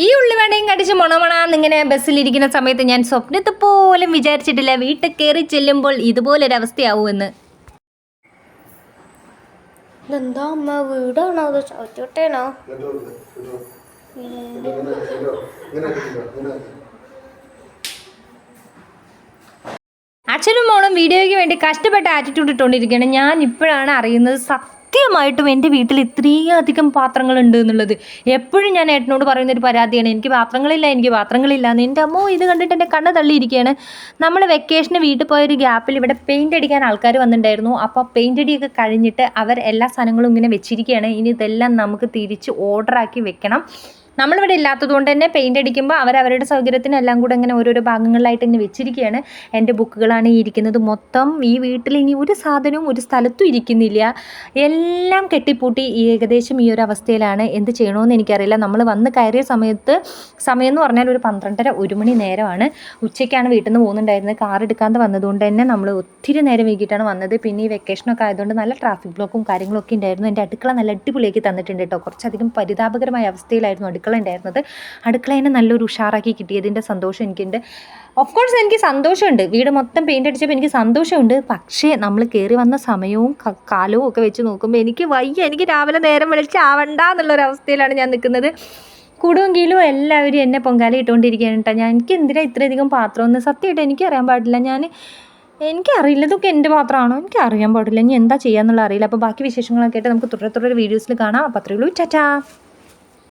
ഈ ഉള്ളിവടയും കടിച്ച് ഇങ്ങനെ ബസ്സിലിരിക്കുന്ന സമയത്ത് ഞാൻ സ്വപ്നത്തിൽ പോലും വിചാരിച്ചിട്ടില്ല വീട്ടിൽ കയറി ചെല്ലുമ്പോൾ ഇതുപോലൊരവസ്ഥയാവുമെന്ന്. എന്താ അമ്മ വീടാണോ അത് ചവിട്ടേനോ? അച്ഛനും മോളും വീഡിയോയ്ക്ക് വേണ്ടി കഷ്ടപ്പെട്ട ആറ്റിറ്റ്യൂഡ് ഇട്ടുകൊണ്ടിരിക്കുകയാണ്. ഞാൻ ഇപ്പോഴാണ് അറിയുന്നത് സത്യമായിട്ടും എൻ്റെ വീട്ടിൽ ഇത്രയും അധികം പാത്രങ്ങളുണ്ട് എന്നുള്ളത്. എപ്പോഴും ഞാൻ ഏട്ടനോട് പറയുന്നൊരു പരാതിയാണ്, എനിക്ക് പാത്രങ്ങളില്ല എന്ന്. എൻ്റെ അമ്മോ ഇത് കണ്ടിട്ട് എൻ്റെ കണ്ണ് തള്ളിയിരിക്കുകയാണ്. നമ്മൾ വെക്കേഷന് വീട്ടിൽ പോയൊരു ഗ്യാപ്പിൽ ഇവിടെ പെയിൻ്റ് അടിക്കാൻ ആൾക്കാർ വന്നിട്ടുണ്ടായിരുന്നു. അപ്പോൾ പെയിൻ്റ് അടിയൊക്കെ കഴിഞ്ഞിട്ട് അവർ എല്ലാ സാധനങ്ങളും ഇങ്ങനെ വെച്ചിരിക്കുകയാണ്. ഇനി ഇതെല്ലാം നമുക്ക് തിരിച്ച് ഓർഡറാക്കി വെക്കണം. നമ്മളിവിടെ ഇല്ലാത്തത് കൊണ്ട് തന്നെ പെയിൻ്റ് അടിക്കുമ്പോൾ അവരവരുടെ സൗകര്യത്തിന് എല്ലാം കൂടെ ഇങ്ങനെ ഓരോരോ ഭാഗങ്ങളിലായിട്ട് ഇങ്ങനെ വെച്ചിരിക്കുകയാണ്. എൻ്റെ ബുക്കുകളാണ് ഈ ഇരിക്കുന്നത് മൊത്തം. ഈ വീട്ടിൽ ഇനി ഒരു സാധനവും ഒരു സ്ഥലത്തും ഇരിക്കുന്നില്ല, എല്ലാം കെട്ടിപ്പൂട്ടി ഏകദേശം ഈ ഒരു അവസ്ഥയിലാണ്. എന്ത് ചെയ്യണമെന്ന് എനിക്കറിയില്ല. നമ്മൾ വന്ന് കയറിയ സമയം എന്ന് പറഞ്ഞാൽ ഒരു 12:30 1 മണി നേരമാണ്. ഉച്ചയ്ക്കാണ് വീട്ടിൽ നിന്ന് പോകുന്നുണ്ടായിരുന്നത്. കാർ എടുക്കാതെ വന്നതുകൊണ്ട് തന്നെ നമ്മൾ ഒത്തിരി നേരം വൈകിട്ടാണ് വന്നത്. പിന്നെ ഈ വെക്കേഷനൊക്കെ ആയതുകൊണ്ട് നല്ല ട്രാഫിക് ബ്ലോക്കും കാര്യങ്ങളൊക്കെ ഉണ്ടായിരുന്നു. എൻ്റെ അടുക്കള നല്ല അടിപൊളിയാക്കി തന്നിട്ടുണ്ട് കേട്ടോ. കുറച്ചധികം പരിതാപകരമായ അവസ്ഥയിലായിരുന്നു അടുക്കള ഉണ്ടായിരുന്നത്. അടുക്കളേനെ നല്ലൊരു ഉഷാറാക്കി കിട്ടിയതിൻ്റെ സന്തോഷം എനിക്കുണ്ട്. ഓഫ് കോഴ്സ് എനിക്ക് സന്തോഷമുണ്ട്, വീട് മൊത്തം പെയിൻ്റ് അടിച്ചപ്പോൾ എനിക്ക് സന്തോഷമുണ്ട്. പക്ഷേ നമ്മൾ കയറി വന്ന സമയവും കാലവും ഒക്കെ വെച്ച് നോക്കുമ്പോൾ എനിക്ക് വയ്യ. എനിക്ക് രാവിലെ നേരം വിളിച്ചാവണ്ട എന്നുള്ളൊരവസ്ഥയിലാണ് ഞാൻ നിൽക്കുന്നത്. കൂടും കീലും എല്ലാവരും എന്നെ പൊങ്കാല ഇട്ടുകൊണ്ടിരിക്കുകയാണ് കേട്ടോ. എനിക്ക് എന്തിനാണ് ഇത്രയധികം പാത്രമൊന്നും സത്യമായിട്ട് എനിക്കറിയാൻ പാടില്ല. എനിക്കറിയില്ല ഇതൊക്കെ എൻ്റെ പാത്രമാണോ, എനിക്കറിയാൻ പാടില്ല. ഇനി എന്താ ചെയ്യാന്നുള്ള അറിയില്ല. അപ്പോൾ ബാക്കി വിശേഷങ്ങളൊക്കെ ആയിട്ട് നമുക്ക് തുടരെ വീഡിയോസിൽ കാണാം. അപ്പോൾ അത്രയേ ഉള്ളൂ. ടാറ്റാ.